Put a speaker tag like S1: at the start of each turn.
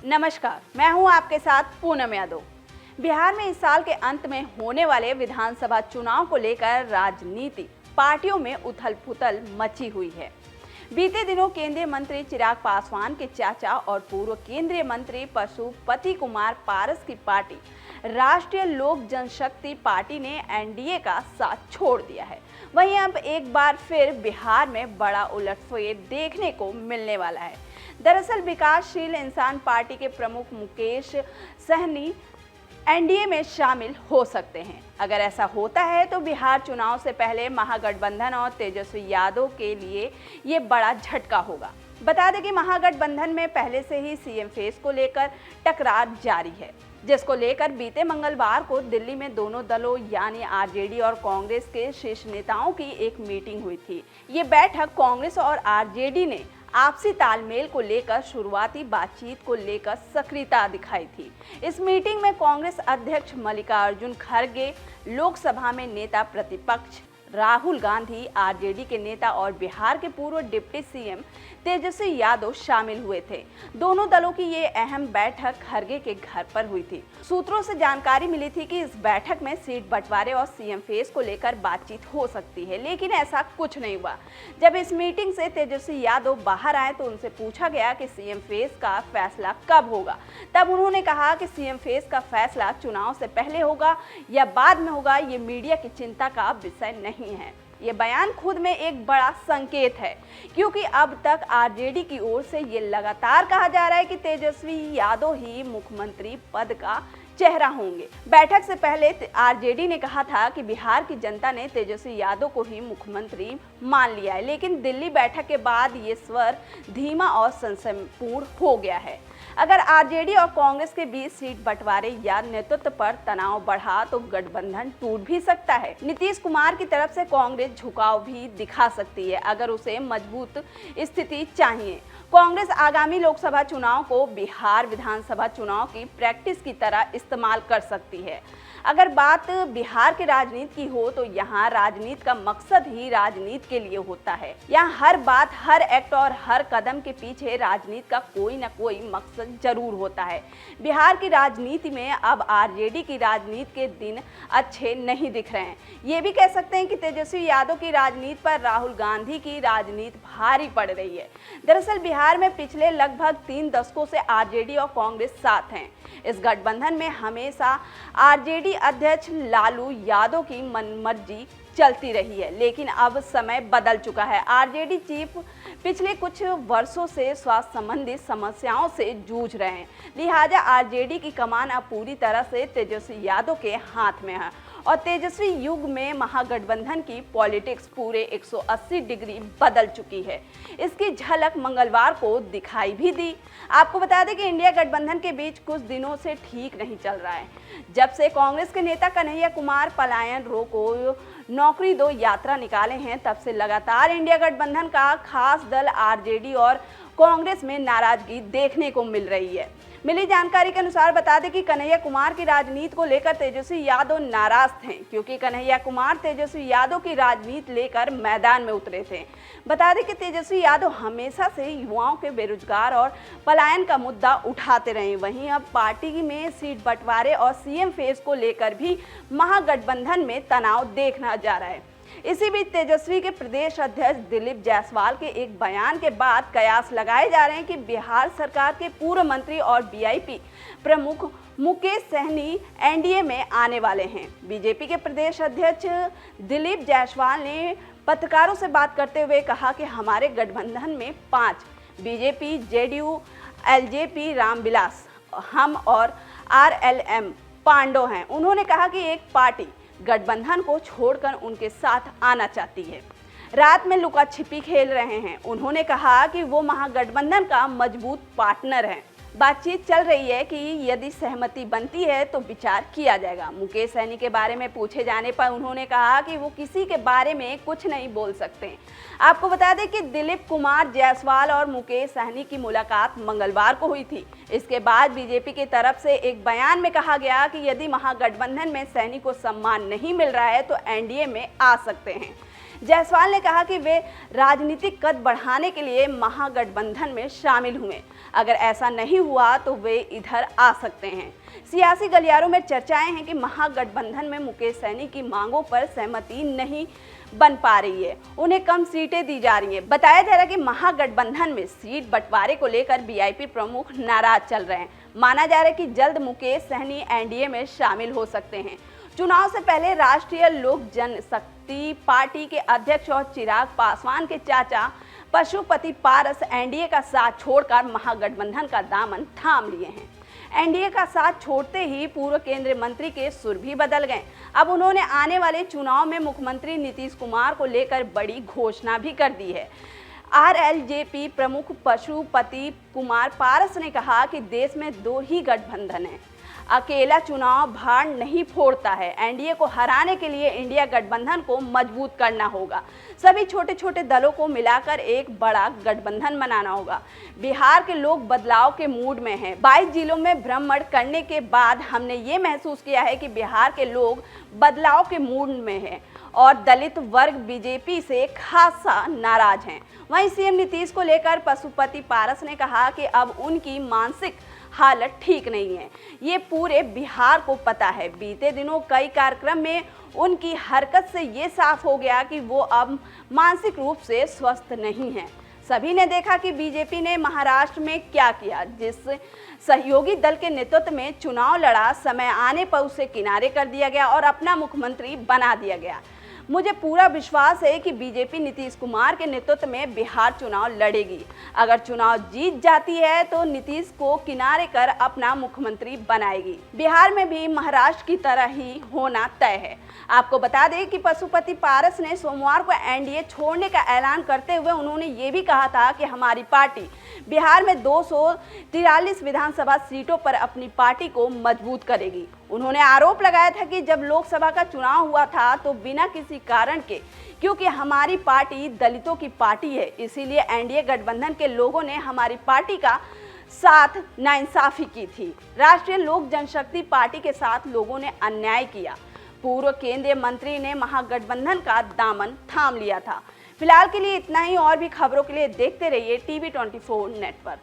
S1: नमस्कार, मैं हूं आपके साथ पूनम यादव। बिहार में इस साल के अंत में होने वाले विधानसभा चुनाव को लेकर राजनीति पार्टियों में उथल-पुथल मची हुई है। बीते दिनों केंद्रीय मंत्री चिराग पासवान के चाचा और पूर्व केंद्रीय मंत्री पशुपति कुमार पारस की पार्टी राष्ट्रीय लोक जनशक्ति पार्टी ने एनडीए का साथ छोड़ दिया है। वहीं अब एक बार फिर बिहार में बड़ा उलटफेर देखने को मिलने वाला है। दरअसल विकासशील इंसान पार्टी के प्रमुख मुकेश सहनी एनडीए में शामिल हो सकते हैं। अगर ऐसा होता है तो बिहार चुनाव से पहले महागठबंधन और तेजस्वी यादव के लिए ये बड़ा झटका होगा। बता दें कि महागठबंधन में पहले से ही सीएम फेस को लेकर टकरार जारी है, जिसको लेकर बीते मंगलवार को दिल्ली में दोनों दलों यानी आरजेडी और कांग्रेस के शीर्ष नेताओं की एक मीटिंग हुई थी। ये बैठक कांग्रेस और आरजेडी ने आपसी तालमेल को लेकर शुरुआती बातचीत को लेकर सक्रियता दिखाई थी। इस मीटिंग में कांग्रेस अध्यक्ष मल्लिकार्जुन खड़गे, लोकसभा में नेता प्रतिपक्ष राहुल गांधी, आरजेडी के नेता और बिहार के पूर्व डिप्टी सीएम तेजस्वी यादव शामिल हुए थे। दोनों दलों की ये अहम बैठक खड़गे के घर पर हुई थी। सूत्रों से जानकारी मिली थी कि इस बैठक में सीट बंटवारे और सीएम फेस को लेकर बातचीत हो सकती है, लेकिन ऐसा कुछ नहीं हुआ। जब इस मीटिंग से तेजस्वी यादव बाहर आए तो उनसे पूछा गया कि सीएम फेस का फैसला कब होगा। तब उन्होंने कहा कि सीएम फेस का फैसला चुनाव से पहले होगा या बाद में होगा, ये मीडिया की चिंता का विषय नहीं है। ये बयान खुद में एक बड़ा संकेत है, क्योंकि अब तक आरजेडी की ओर से ये लगातार कहा जा रहा है कि तेजस्वी यादव ही मुख्यमंत्री पद का चेहरा होंगे। बैठक से पहले आरजेडी ने कहा था कि बिहार की जनता ने तेजस्वी यादव को ही मुख्यमंत्री मान लिया है, लेकिन दिल्ली बैठक के बाद ये स्वर धीमा और संशयपूर्ण हो गया है। अगर आरजेडी और कांग्रेस के बीच सीट बंटवारे या नेतृत्व पर तनाव बढ़ा तो गठबंधन टूट भी सकता है। नीतीश कुमार की तरफ से कांग्रेस झुकाव भी दिखा सकती है अगर उसे मजबूत स्थिति चाहिए। कांग्रेस आगामी लोकसभा चुनाव को बिहार विधानसभा चुनाव की प्रैक्टिस की तरह इस्तेमाल कर सकती है। अगर बात बिहार की राजनीति की हो तो यहाँ राजनीति का मकसद ही राजनीति के लिए होता है। यहाँ हर बात, हर एक्ट और हर कदम के पीछे राजनीति का कोई ना कोई मकसद जरूर होता है। बिहार की राजनीति में अब आरजेडी की राजनीति के दिन अच्छे नहीं दिख रहे हैं। ये भी कह सकते हैं कि तेजस्वी यादव की राजनीति पर राहुल गांधी की राजनीति भारी पड़ रही है। दरअसल बिहार में पिछले लगभग 3 दशकों से आरजेडी और कांग्रेस साथ हैं। इस गठबंधन में हमेशा आरजेडी अध्यक्ष लालू यादव की मनमर्जी चलती रही है, लेकिन अब समय बदल चुका है। आरजेडी चीफ पिछले कुछ वर्षों से स्वास्थ्य संबंधी समस्याओं से जूझ रहे हैं, लिहाजा आरजेडी की कमान अब पूरी तरह से तेजस्वी यादव के हाथ में है और तेजस्वी युग में महागठबंधन की पॉलिटिक्स पूरे 180 डिग्री बदल चुकी है। इसकी झलक मंगलवार को दिखाई भी दी। आपको बता दें कि इंडिया गठबंधन के बीच कुछ दिनों से ठीक नहीं चल रहा है। जब से कांग्रेस के नेता कन्हैया कुमार पलायन रोको नौकरी दो यात्रा निकाले हैं, तब से लगातार इंडिया गठबंधन का खास दल आरजेडी और कांग्रेस में नाराजगी देखने को मिल रही है। मिली जानकारी के अनुसार बता दें कि कन्हैया कुमार की राजनीति को लेकर तेजस्वी यादव नाराज थे, क्योंकि कन्हैया कुमार तेजस्वी यादव की राजनीति लेकर मैदान में उतरे थे। बता दें कि तेजस्वी यादव हमेशा से युवाओं के बेरोजगार और पलायन का मुद्दा उठाते रहे। वहीं अब पार्टी में सीट बंटवारे और सीएम फेस को लेकर भी महागठबंधन में तनाव देखना जा रहा है। इसी बीच तेजस्वी के प्रदेश अध्यक्ष दिलीप जायसवाल के एक बयान के बाद कयास लगाए जा रहे हैं कि बिहार सरकार के पूर्व मंत्री और वीआईपी प्रमुख मुकेश सहनी एनडीए में आने वाले हैं। बीजेपी के प्रदेश अध्यक्ष दिलीप जायसवाल ने पत्रकारों से बात करते हुए कहा कि हमारे गठबंधन में 5 बीजेपी, जेडीयू, एलजेपी, रामविलास, हम और आरएलएम पांडव हैं। उन्होंने कहा कि एक पार्टी गठबंधन को छोड़कर उनके साथ आना चाहती है, रात में लुका छिपी खेल रहे हैं। उन्होंने कहा कि वो महागठबंधन का मजबूत पार्टनर है। बातचीत चल रही है कि यदि सहमति बनती है तो विचार किया जाएगा। मुकेश सहनी के बारे में पूछे जाने पर उन्होंने कहा कि वो किसी के बारे में कुछ नहीं बोल सकते। आपको बता दें कि दिलीप कुमार जायसवाल और मुकेश सहनी की मुलाकात मंगलवार को हुई थी। इसके बाद बीजेपी की तरफ से एक बयान में कहा गया कि यदि महागठबंधन में सहनी को सम्मान नहीं मिल रहा है तो एनडीए में आ सकते हैं। जायसवाल ने कहा कि वे राजनीतिक कद बढ़ाने के लिए महागठबंधन में शामिल हुए। अगर ऐसा नहीं हुआ तो वे इधर आ सकते हैं। सियासी गलियारों में चर्चाएं हैं कि महागठबंधन में मुकेश सहनी की मांगों पर सहमति नहीं बन पा रही है, उन्हें कम सीटें दी जा रही हैं। बताया जा रहा है कि महागठबंधन में सीट बंटवारे को लेकर वीआईपी प्रमुख नाराज चल रहे हैं। माना जा रहा है कि जल्द मुकेश सहनी एनडीए में शामिल हो सकते हैं। चुनाव से पहले राष्ट्रीय लोक जनशक्ति पार्टी के अध्यक्ष और चिराग पासवान के चाचा पशुपति पारस एनडीए का साथ छोड़कर महागठबंधन का दामन थाम लिए हैं। एनडीए का साथ छोड़ते ही पूर्व केंद्रीय मंत्री के सुर भी बदल गए। अब उन्होंने आने वाले चुनाव में मुख्यमंत्री नीतीश कुमार को लेकर बड़ी घोषणा भी कर दी है। आरएलजेपी प्रमुख पशुपति कुमार पारस ने कहा कि देश में 2 ही गठबंधन है, अकेला चुनाव भाड़ नहीं फोड़ता है। एनडीए को हराने के लिए इंडिया गठबंधन को मजबूत करना होगा। सभी छोटे छोटे दलों को मिलाकर एक बड़ा गठबंधन बनाना होगा। बिहार के लोग बदलाव के मूड में हैं। 22 जिलों में भ्रमण करने के बाद हमने ये महसूस किया है कि बिहार के लोग बदलाव के मूड में हैं और दलित वर्ग बीजेपी से खासा नाराज हैं। वहीं सीएम नीतीश को लेकर पशुपति पारस ने कहा कि अब उनकी मानसिक हालत ठीक नहीं है, ये पूरे बिहार को पता है। बीते दिनों कई कार्यक्रम में उनकी हरकत से ये साफ हो गया कि वो अब मानसिक रूप से स्वस्थ नहीं हैं। सभी ने देखा कि बीजेपी ने महाराष्ट्र में क्या किया। जिस सहयोगी दल के नेतृत्व में चुनाव लड़ा, समय आने पर उसे किनारे कर दिया गया और अपना मुख्यमंत्री बना दिया गया। मुझे पूरा विश्वास है कि बीजेपी नीतीश कुमार के नेतृत्व में बिहार चुनाव लड़ेगी। अगर चुनाव जीत जाती है तो नीतीश को किनारे कर अपना मुख्यमंत्री बनाएगी। बिहार में भी महाराष्ट्र की तरह ही होना तय है। आपको बता दें कि पशुपति पारस ने सोमवार को एनडीए छोड़ने का ऐलान करते हुए उन्होंने ये भी कहा था कि हमारी पार्टी बिहार में 243 विधानसभा सीटों पर अपनी पार्टी को मजबूत करेगी। उन्होंने आरोप लगाया था कि जब लोकसभा का चुनाव हुआ था तो बिना किसी कारण के, क्योंकि हमारी पार्टी दलितों की पार्टी है, इसीलिए एनडीए गठबंधन के लोगों ने हमारी पार्टी का साथ नाइंसाफी की थी। राष्ट्रीय लोक जनशक्ति पार्टी के साथ लोगों ने अन्याय किया। पूर्व केंद्रीय मंत्री ने महागठबंधन का दामन थाम लिया था। फिलहाल के लिए इतना ही। और भी खबरों के लिए देखते रहिए टीवी 24 नेटवर्क।